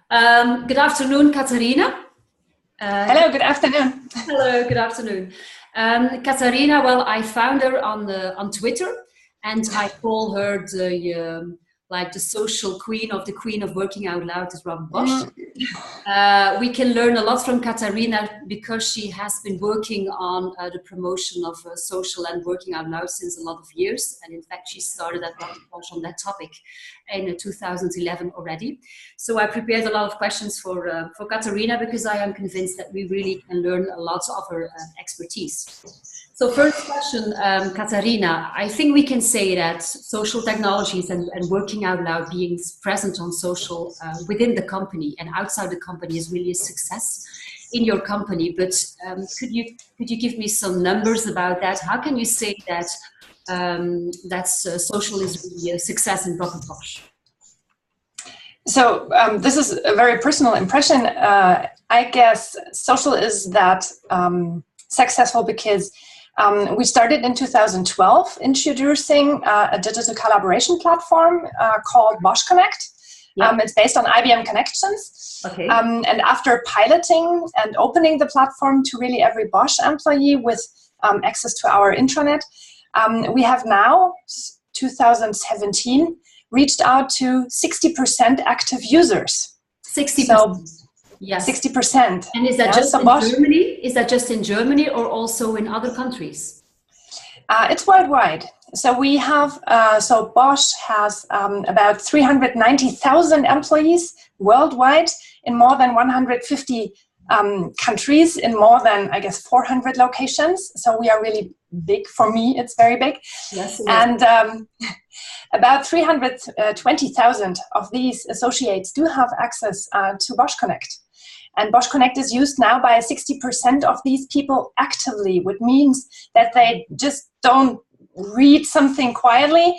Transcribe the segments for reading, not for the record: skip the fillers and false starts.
Good afternoon, Katharina. Hello, good afternoon. Hello, good afternoon. Katharina, well, I found her on Twitter, and I call her the social queen of the queen of working out loud is Robert Bosch. We can learn a lot from Katharina because she has been working on the promotion of social and working out loud since a lot of years. And in fact, she started at Robert Bosch on that topic in 2011 already. So I prepared a lot of questions for Katharina because I am convinced that we really can learn a lot of her expertise. So first question, Katharina, I think we can say that social technologies and working out loud, being present on social within the company and outside the company is really a success in your company. But could you give me some numbers about that? How can you say that social is really a success in Robert Bosch? So this is a very personal impression. I guess social is that successful because we started in 2012 introducing a digital collaboration platform called Bosch Connect. Yep. It's based on IBM Connections. Okay. And after piloting and opening the platform to really every Bosch employee with access to our intranet, we have now, 2017, reached out to 60% active users. 60%. So, yes. 60%. And is that just in Germany? Is that just in Germany or also in other countries? It's worldwide. So we have, so Bosch has about 390,000 employees worldwide in more than 150 countries in more than, I guess, 400 locations. So we are really big. For me, it's very big. Yes, and about 320,000 of these associates do have access to Bosch Connect. And Bosch Connect is used now by 60% of these people actively, which means that they just don't read something quietly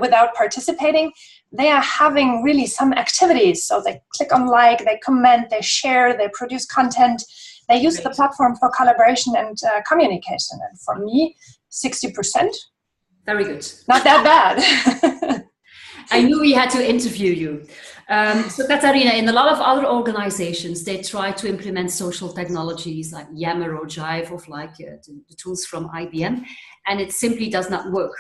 without participating. They are having really some activities. So they click on like, they comment, they share, they produce content. They use the platform for collaboration and communication. And for me, 60%. Very good. Not that bad. I knew we had to interview you. So Katharina, in a lot of other organizations, they try to implement social technologies like Yammer or Jive or like the tools from IBM, and it simply does not work.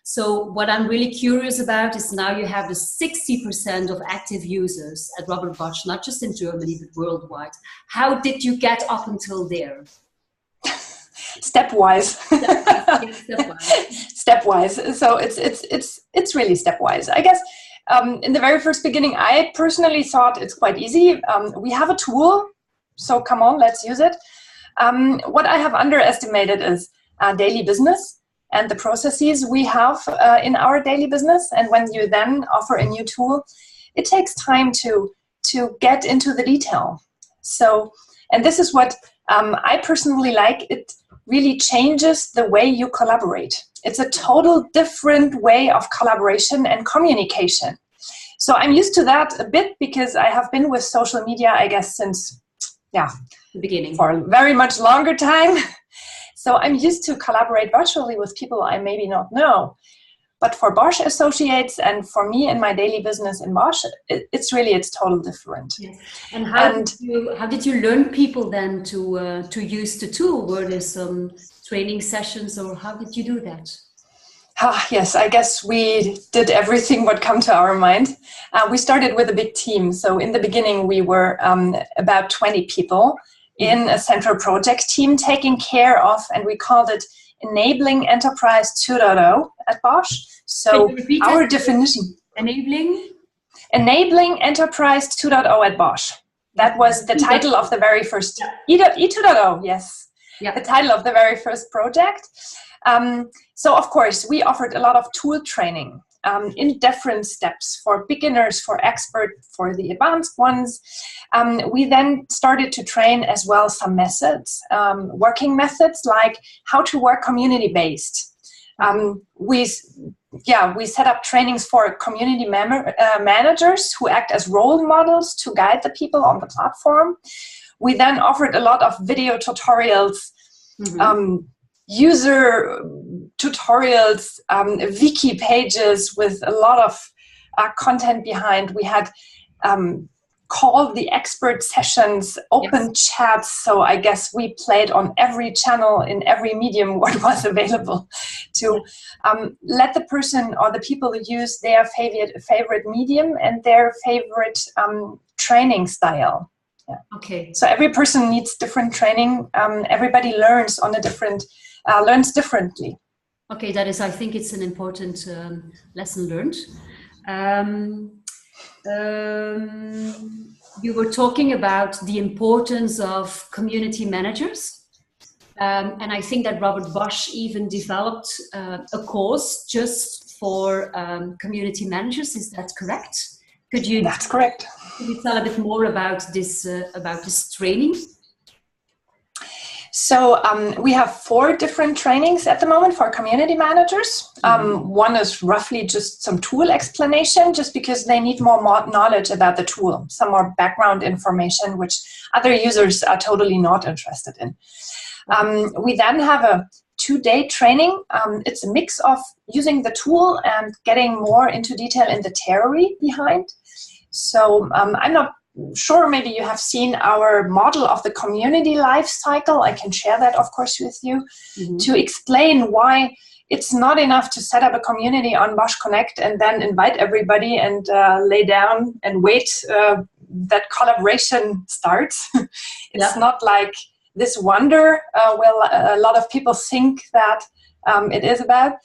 So what I'm really curious about is now you have the 60% of active users at Robert Bosch, not just in Germany, but worldwide. How did you get up until there? Stepwise. Stepwise. So it's really stepwise. I guess in the very first beginning, I personally thought it's quite easy. We have a tool, so come on, let's use it. What I have underestimated is daily business and the processes we have in our daily business. And when you then offer a new tool, it takes time to get into the detail. So, and this is what I personally like. It really changes the way you collaborate. It's a total different way of collaboration and communication. So I'm used to that a bit because I have been with social media, I guess, since, the beginning, for a very much longer time. So I'm used to collaborate virtually with people I maybe not know. But for Bosch associates and for me in my daily business in Bosch, it's total different. Yes. And how did you learn people then to use the tool? Were there some training sessions or how did you do that? Yes, I guess we did everything what come to our mind. We started with a big team. So in the beginning, we were about 20 people in a central project team taking care of, and we called it Enabling Enterprise 2.0 at Bosch. So our definition. Enabling Enterprise 2.0 at Bosch. That was the title of the very first, E2.0, yes. Yeah. The title of the very first project. So of course, we offered a lot of tool training in different steps for beginners, for expert, for the advanced ones. We then started to train as well some methods, working methods like how to work community-based. We set up trainings for community managers who act as role models to guide the people on the platform. We then offered a lot of video tutorials, user tutorials, wiki pages with a lot of content behind. We had call the expert sessions, open chats. So I guess we played on every channel in every medium what was available to let the person or the people use their favorite medium and their favorite training style. Yeah. Okay. So every person needs different training. Everybody learns on a different, learns differently. Okay, that is, I think it's an important lesson learned. You were talking about the importance of community managers. And I think that Robert Bosch even developed a course just for community managers. Is that correct? That's correct. Could you tell a bit more about this training? So we have 4 different trainings at the moment for community managers. One is roughly just some tool explanation, just because they need more knowledge about the tool, some more background information, which other users are totally not interested in. We then have a 2-day training. It's a mix of using the tool and getting more into detail in the theory behind. So I'm not sure, maybe you have seen our model of the community life cycle. I can share that, of course, with you to explain why it's not enough to set up a community on Bosch Connect and then invite everybody and lay down and wait that collaboration starts. It's not like this wonder a lot of people think that it is about.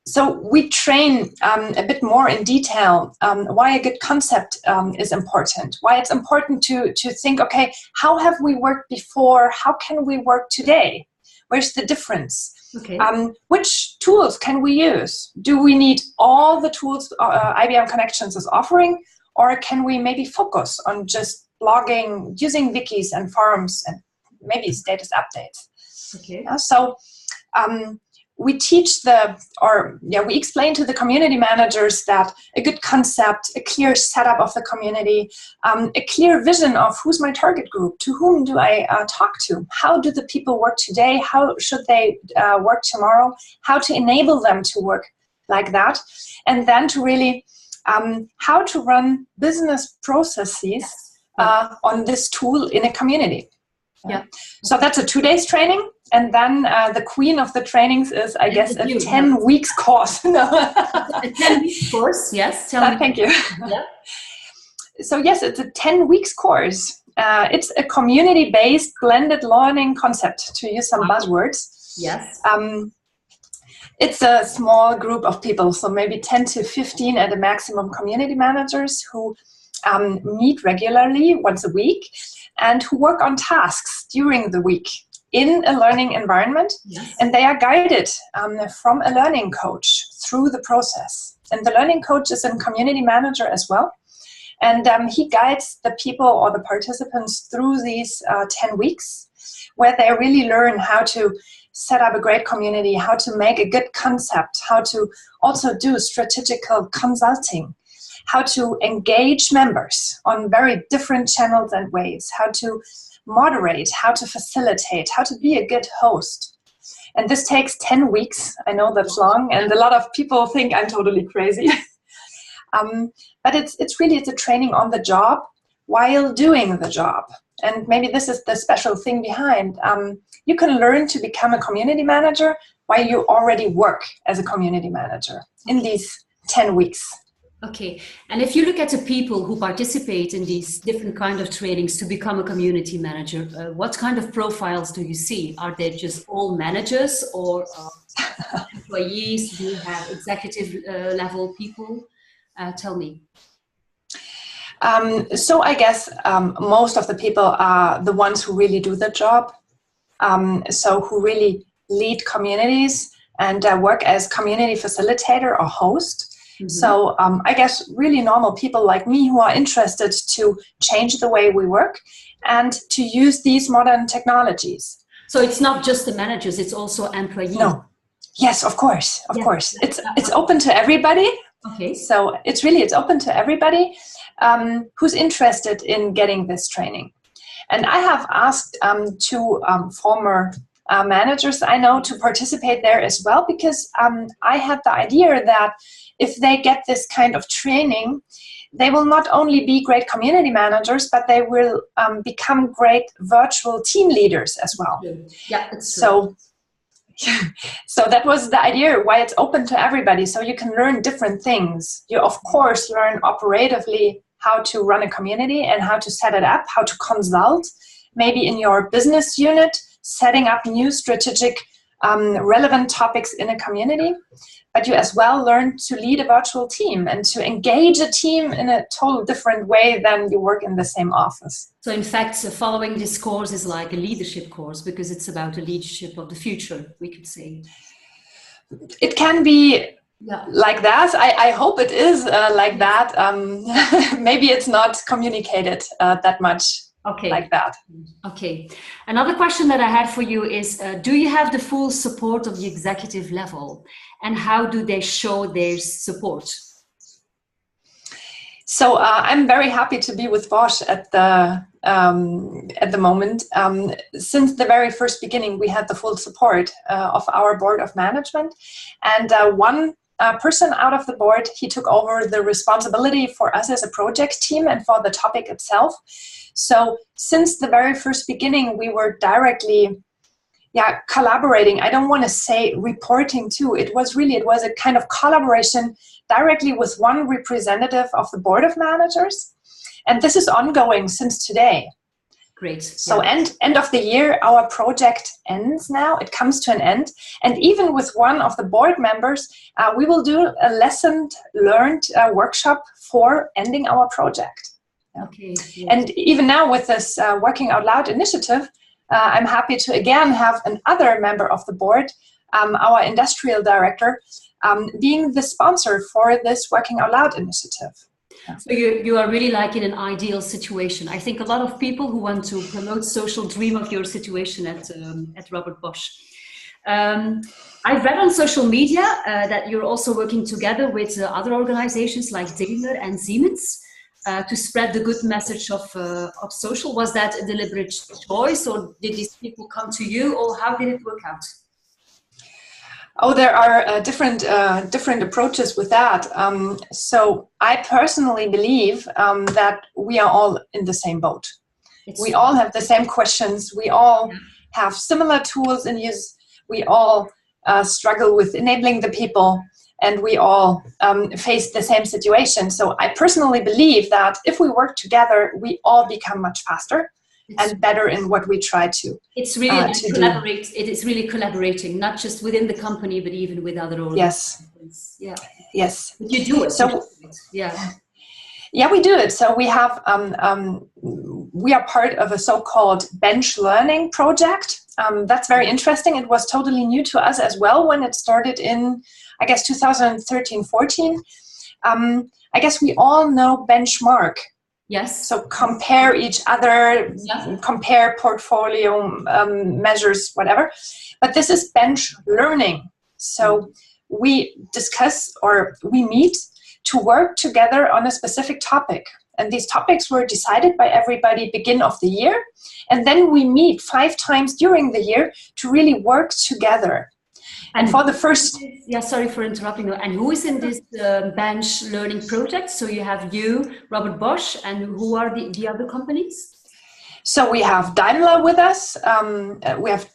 So we train a bit more in detail why a good concept is important, why it's important to think, okay, how have we worked before? How can we work today? Where's the difference? Okay. Which tools can we use? Do we need all the tools IBM Connections is offering? Or can we maybe focus on just blogging, using wikis and forums and maybe status updates? Okay. So we teach we explain to the community managers that a good concept, a clear setup of the community, a clear vision of who's my target group, to whom do I talk to, how do the people work today, how should they work tomorrow, how to enable them to work like that, and then to really how to run business processes on this tool in a community. Yeah. So that's a 2-day training. And then the queen of the trainings is, I guess, a 10 weeks course. No. A 10 weeks course, yes. Thank you. Yeah. So yes, it's a 10 weeks course. It's a community-based blended learning concept, to use some buzzwords. Yes. It's a small group of people, so maybe 10 to 15 at the maximum community managers who meet regularly once a week and who work on tasks during the week in a learning environment. Yes. And they are guided from a learning coach through the process. And the learning coach is a community manager as well. And he guides the people or the participants through these 10 weeks, where they really learn how to set up a great community, how to make a good concept, how to also do strategical consulting, how to engage members on very different channels and ways, how to moderate, how to facilitate, how to be a good host. And this takes 10 weeks. I know that's long, and a lot of people think I'm totally crazy. But it's really a training on the job while doing the job. And maybe this is the special thing behind. You can learn to become a community manager while you already work as a community manager in these 10 weeks. Okay, and if you look at the people who participate in these different kind of trainings to become a community manager, what kind of profiles do you see? Are they just all managers, or employees? Do you have executive level people? Tell me. So I guess most of the people are the ones who really do the job. So who really lead communities and work as community facilitator or host. Mm-hmm. So I guess really normal people like me who are interested to change the way we work and to use these modern technologies. So it's not just the managers, it's also employees. No. Yes, of course, of course. It's open to everybody. Okay. So it's open to everybody who's interested in getting this training. And I have asked two former managers I know to participate there as well, because I had the idea that if they get this kind of training, they will not only be great community managers, but they will become great virtual team leaders as well. Yeah, it's true. So that was the idea, why it's open to everybody. So you can learn different things. You, of course, learn operatively how to run a community and how to set it up, how to consult, maybe in your business unit, setting up new strategic relevant topics in a community. But you as well learn to lead a virtual team and to engage a team in a total different way than you work in the same office. So in fact, following this course is like a leadership course because it's about the leadership of the future, we could say. It can be like that. I hope it is like that. Maybe it's not communicated that much like that. Okay. Another question that I had for you is, do you have the full support of the executive level? And how do they show their support? So I'm very happy to be with Bosch at the moment. Since the very first beginning, we had the full support of our board of management, and one person out of the board, he took over the responsibility for us as a project team and for the topic itself. So since the very first beginning, we were directly collaborating. I don't want to say reporting to. It was a kind of collaboration directly with one representative of the board of managers. And this is ongoing since today. Great. So end of the year, our project ends now. It comes to an end. And even with one of the board members, we will do a lesson learned workshop for ending our project. Okay. Yeah. And even now with this Working Out Loud initiative, I'm happy to again have another member of the board, our industrial director, being the sponsor for this Working Out Loud initiative. So you are really like in an ideal situation. I think a lot of people who want to promote social dream of your situation at Robert Bosch. I've read on social media that you're also working together with other organizations like Daimler and Siemens. To spread the good message of social. Was that a deliberate choice, or did these people come to you, or how did it work out? Oh, there are different approaches with that. So I personally believe that we are all in the same boat. We all have the same questions. We all have similar tools in use. We all struggle with enabling the people. And we all face the same situation. So I personally believe that if we work together, we all become much faster and better in what we try to. It's really collaborate. It is really collaborating, not just within the company, but even with other organizations. Yes. Yeah. Yes. But you do it. So yeah, we do it. So we have we are part of a so-called bench learning project. That's very interesting. It was totally new to us as well when it started in, I guess, 2013-14. I guess we all know benchmark. Yes. So compare each other, compare portfolio measures, whatever. But this is bench learning. So we discuss or we meet to work together on a specific topic. And these topics were decided by everybody beginning of the year. And then we meet 5 times during the year to really work together. And for the first... Yeah, sorry for interrupting. And who is in this bench learning project? So you have you, Robert Bosch, and who are the other companies? So we have Daimler with us. We have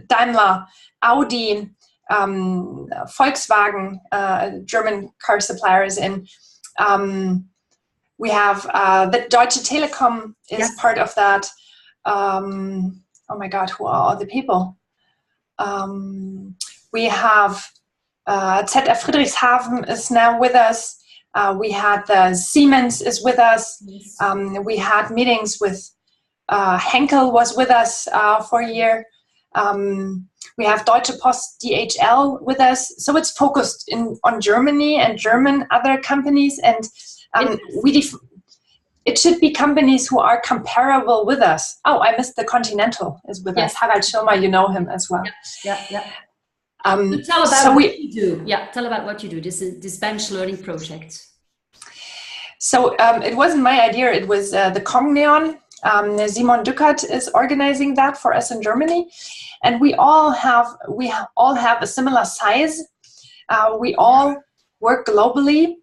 Daimler, Audi, Volkswagen, German car suppliers in. We have the Deutsche Telekom is part of that. Oh my God, who are all the people? We have ZF Friedrichshafen is now with us. We had Siemens is with us. We had meetings with Henkel was with us for a year. We have Deutsche Post DHL with us. So it's focused on Germany and German other companies. And it should be companies who are comparable with us. Oh, I missed the Continental is with us. Harald Schirmer, you know him as well. Yeah. Tell about what you do. Yeah, tell about what you do. This bench learning project. So it wasn't my idea. It was the Cogneon. Simon Dückert is organizing that for us in Germany, and we all have a similar size. We all work globally,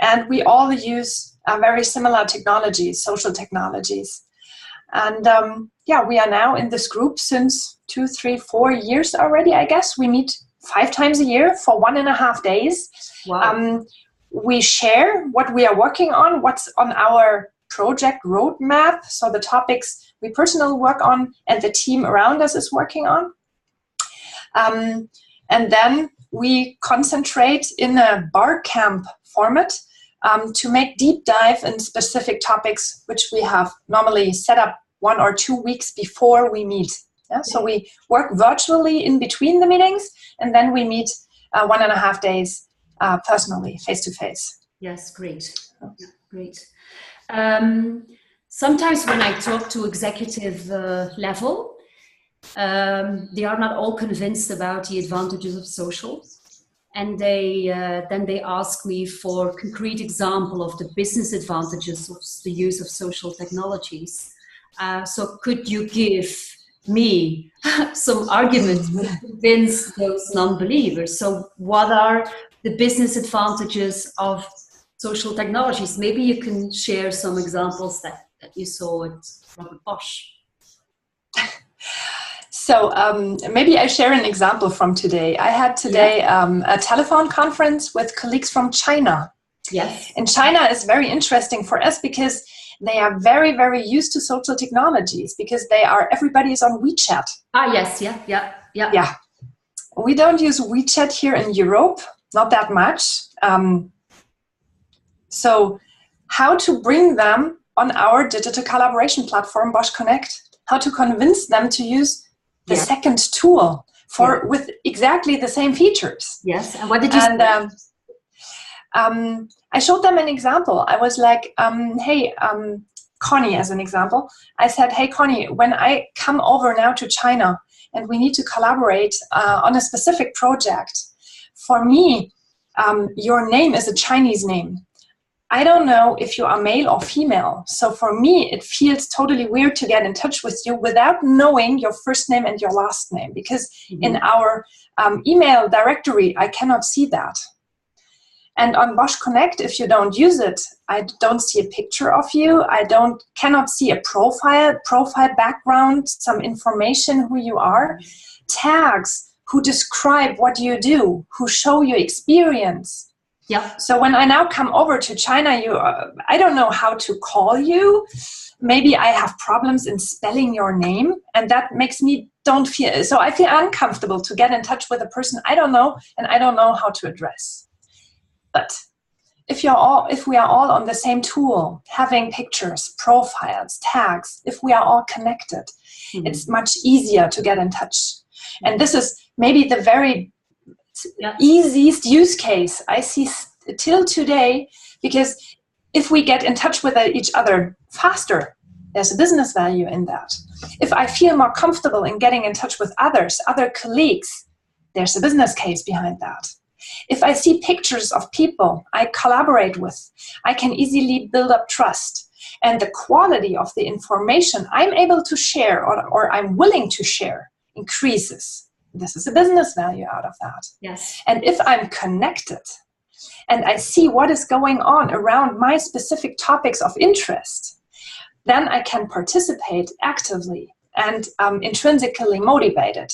and we all use very similar technologies, social technologies. And yeah, we are now in this group since 2, 3, 4 years already, I guess. We meet 5 times a year for 1.5 days. Wow. We share what we are working on, what's on our project roadmap, so the topics we personally work on and the team around us is working on. And then we concentrate in a bar camp format to make deep dive in specific topics, which we have normally set up 1 or 2 weeks before we meet. Yeah? So we work virtually in between the meetings, and then we meet 1.5 days personally, face-to-face. Yes, great. Yeah, great. Sometimes when I talk to executive level, they are not all convinced about the advantages of social. And then they ask me for a concrete example of the business advantages of the use of social technologies. So could you give me some arguments to convince those non-believers? So what are the business advantages of social technologies? Maybe you can share some examples that you saw at Robert Bosch. So maybe I share an example from today. I had today a telephone conference with colleagues from China. Yes. And China is very interesting for us because they are very, very used to social technologies because everybody is on WeChat. Ah, yes, yeah. We don't use WeChat here in Europe, not that much. So how to bring them on our digital collaboration platform, Bosch Connect, how to convince them to use the second tool with exactly the same features. Yes, and what did you say? I showed them an example. I was like, hey, Connie, as an example, I said, hey, Connie, when I come over now to China and we need to collaborate on a specific project, for me, your name is a Chinese name. I don't know if you are male or female. So for me, it feels totally weird to get in touch with you without knowing your first name and your last name, because in our email directory, I cannot see that. And on Bosch Connect, if you don't use it, I don't see a picture of you. I cannot see a profile background, some information who you are, tags who describe what you do, who show your experience. Yeah. So when I now come over to China, I don't know how to call you. Maybe I have problems in spelling your name, and that makes me so I feel uncomfortable to get in touch with a person I don't know, and I don't know how to address. But if we are all on the same tool, having pictures, profiles, tags, if we are all connected, it's much easier to get in touch. And this is maybe the very easiest use case I see till today, because if we get in touch with each other faster, there's a business value in that. If I feel more comfortable in getting in touch with others, other colleagues, there's a business case behind that. If I see pictures of people I collaborate with, I can easily build up trust. And the quality of the information I'm able to share or I'm willing to share increases. This is a business value out of that. Yes. And if I'm connected and I see what is going on around my specific topics of interest, then I can participate actively and intrinsically motivated.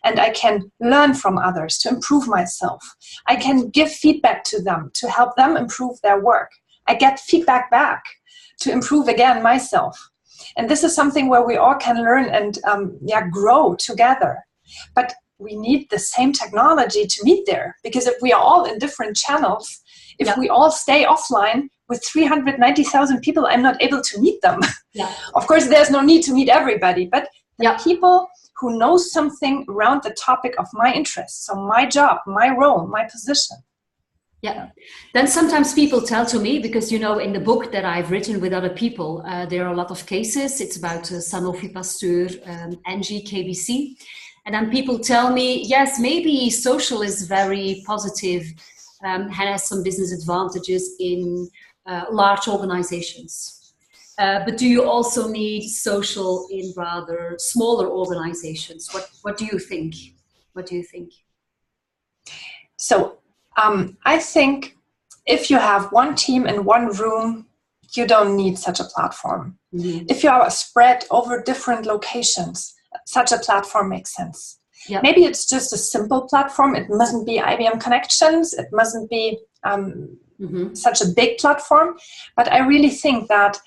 And I can learn from others to improve myself. I can give feedback to them to help them improve their work. I get feedback back to improve again myself. And this is something where we all can learn and grow together. But we need the same technology to meet there, because if we are all in different channels, if we all stay offline with 390,000 people, I'm not able to meet them. Yeah. Of course, there's no need to meet everybody, but the people who know something around the topic of my interest, so my job, my role, my position. Yeah. Then sometimes people tell to me, because, you know, in the book that I've written with other people, there are a lot of cases. It's about Sanofi Pasteur, Engie, KBC. And then people tell me, yes, maybe social is very positive, has some business advantages in large organizations. But do you also need social in rather smaller organizations? What do you think? What do you think? So I think if you have one team in one room, you don't need such a platform. Mm-hmm. If you are spread over different locations, such a platform makes sense. Yep. Maybe it's just a simple platform. It mustn't be IBM Connections. It mustn't be such a big platform. But I really think that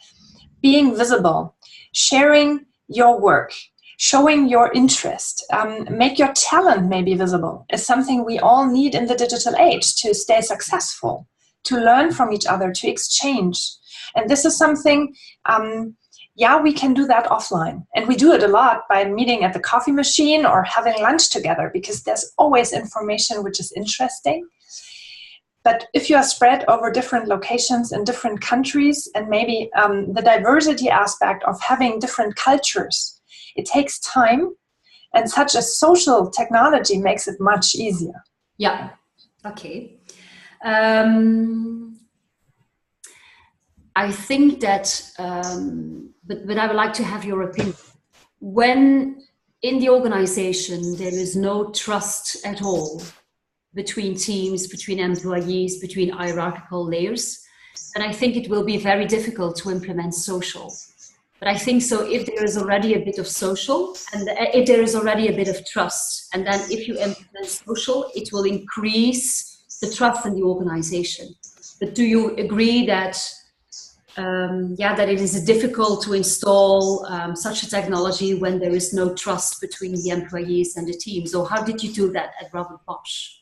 being visible, sharing your work, showing your interest, make your talent maybe visible is something we all need in the digital age to stay successful, to learn from each other, to exchange. And this is something, we can do that offline. And we do it a lot by meeting at the coffee machine or having lunch together, because there's always information which is interesting. But if you are spread over different locations in different countries, and maybe the diversity aspect of having different cultures, it takes time, and such a social technology makes it much easier. Yeah, okay. I think that, but I would like to have your opinion. When in the organization there is no trust at all between teams, between employees, between hierarchical layers, and I think it will be very difficult to implement social. But I think so if there is already a bit of social, and if there is already a bit of trust, and then if you implement social, it will increase the trust in the organization. But do you agree that that it is difficult to install such a technology when there is no trust between the employees and the team? So how did you do that at Robert Bosch?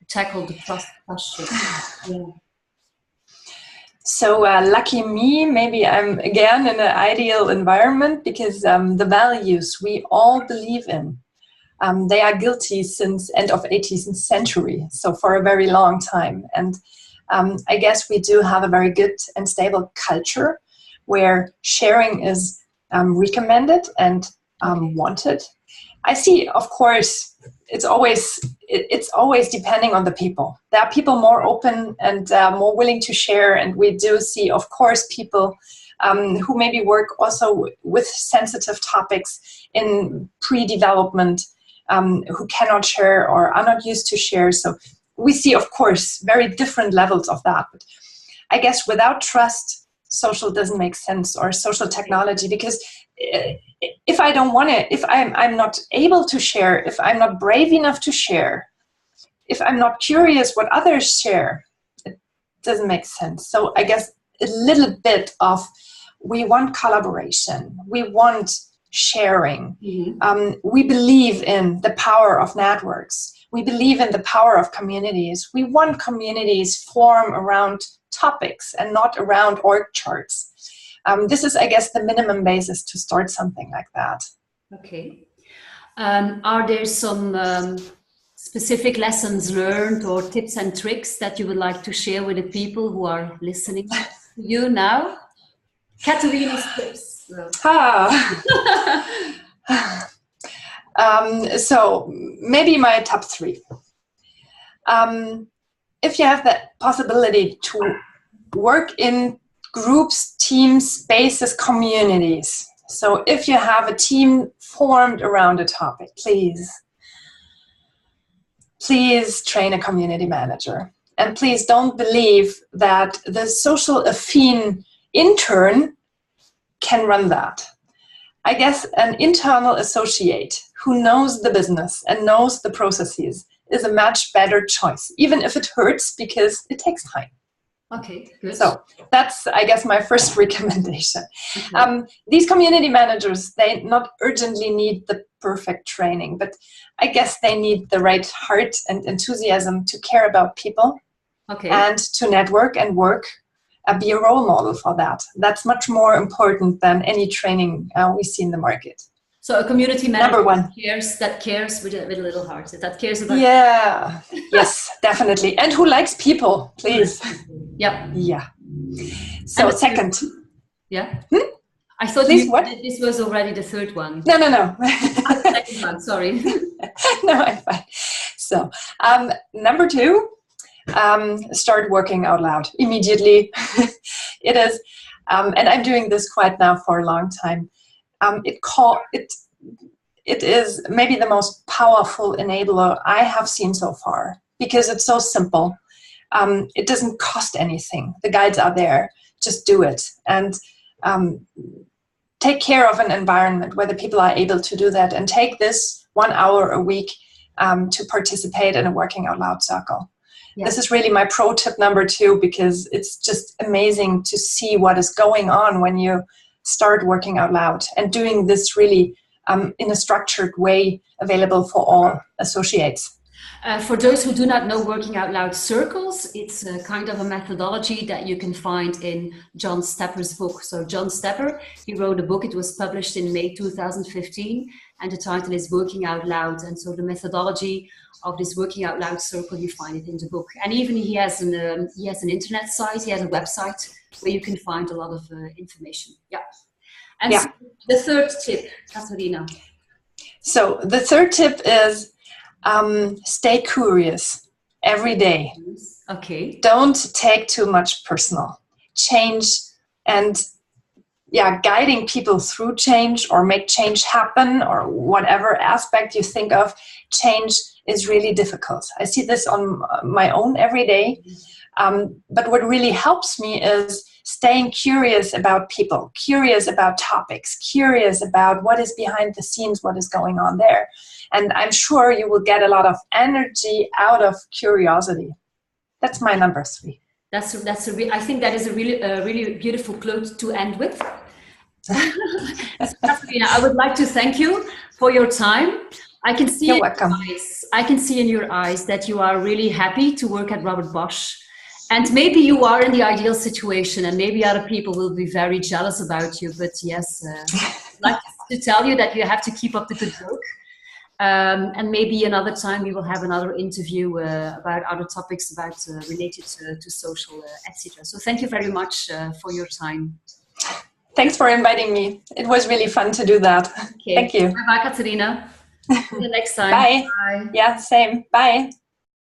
Tackle the trust question. Yeah. So lucky me, maybe I'm again in an ideal environment, because the values we all believe in, they are guilty since end of 18th century, so for a very long time. And I guess we do have a very good and stable culture where sharing is recommended and wanted. I see, of course, it's always depending on the people. There are people more open and more willing to share, and we do see, of course, people who maybe work also with sensitive topics in pre-development, who cannot share or are not used to share. So we see, of course, very different levels of that. But I guess without trust, social doesn't make sense, or social technology, because if I don't want it, if I'm not able to share, if I'm not brave enough to share, if I'm not curious what others share, it doesn't make sense. So I guess a little bit of, we want collaboration, we want sharing, we believe in the power of networks, we believe in the power of communities. We want communities form around topics and not around org charts. This is, I guess, the minimum basis to start something like that. Okay. Are there some specific lessons learned or tips and tricks that you would like to share with the people who are listening to you now? Katharina's tips. So maybe my top 3. If you have the possibility to work in groups, teams, spaces, communities. So if you have a team formed around a topic, please train a community manager. And please don't believe that the social affine intern can run that. I guess an internal associate who knows the business and knows the processes is a much better choice, even if it hurts, because it takes time. Okay, good. So that's, I guess, my first recommendation. Okay. These community managers, they not urgently need the perfect training, but I guess they need the right heart and enthusiasm to care about people, and to network and work, be a role model for that. That's much more important than any training we see in the market. So a community manager Number 1. that cares with a little heart, that cares about. Yeah, yes, definitely. And who likes people, please. Yep. Yeah. So second. Yeah. I thought this was already the third one. No. Second one, sorry. No, I'm fine. So number 2, start working out loud immediately. It is, and I'm doing this quite now for a long time. It is maybe the most powerful enabler I have seen so far, because it's so simple. It doesn't cost anything. The guides are there. just do it. And take care of an environment where the people are able to do that, and take this 1 hour a week to participate in a working out loud circle. Yeah. This is really my pro tip number 2, because it's just amazing to see what is going on when you start working out loud and doing this really in a structured way, available for all associates. For those who do not know Working Out Loud circles, it's a kind of a methodology that you can find in John Stepper's book. So John Stepper, he wrote a book, it was published in May 2015, and the title is Working Out Loud. And so the methodology of this Working Out Loud circle, you find it in the book. And even he has an internet site, he has a website where you can find a lot of information. Yeah. And so the third tip, Katharina. So the third tip is stay curious every day. Okay. Don't take too much personal. Change and guiding people through change, or make change happen, or whatever aspect you think of, change is really difficult. I see this on my own every day. But what really helps me is staying curious about people, curious about topics, curious about what is behind the scenes, what is going on there. And I'm sure you will get a lot of energy out of curiosity. That's my number 3. I think that is a really beautiful quote to end with. Katharina, I would like to thank you for your time. I can see in your eyes that you are really happy to work at Robert Bosch. And maybe you are in the ideal situation, and maybe other people will be very jealous about you. But yes, I'd like to tell you that you have to keep up the good work. And maybe another time we will have another interview about other topics related to social, etc. So thank you very much for your time. Thanks for inviting me. It was really fun to do that. Okay. Thank you. Bye-bye, Katharina. See you next time. Bye. Bye. Yeah, same. Bye.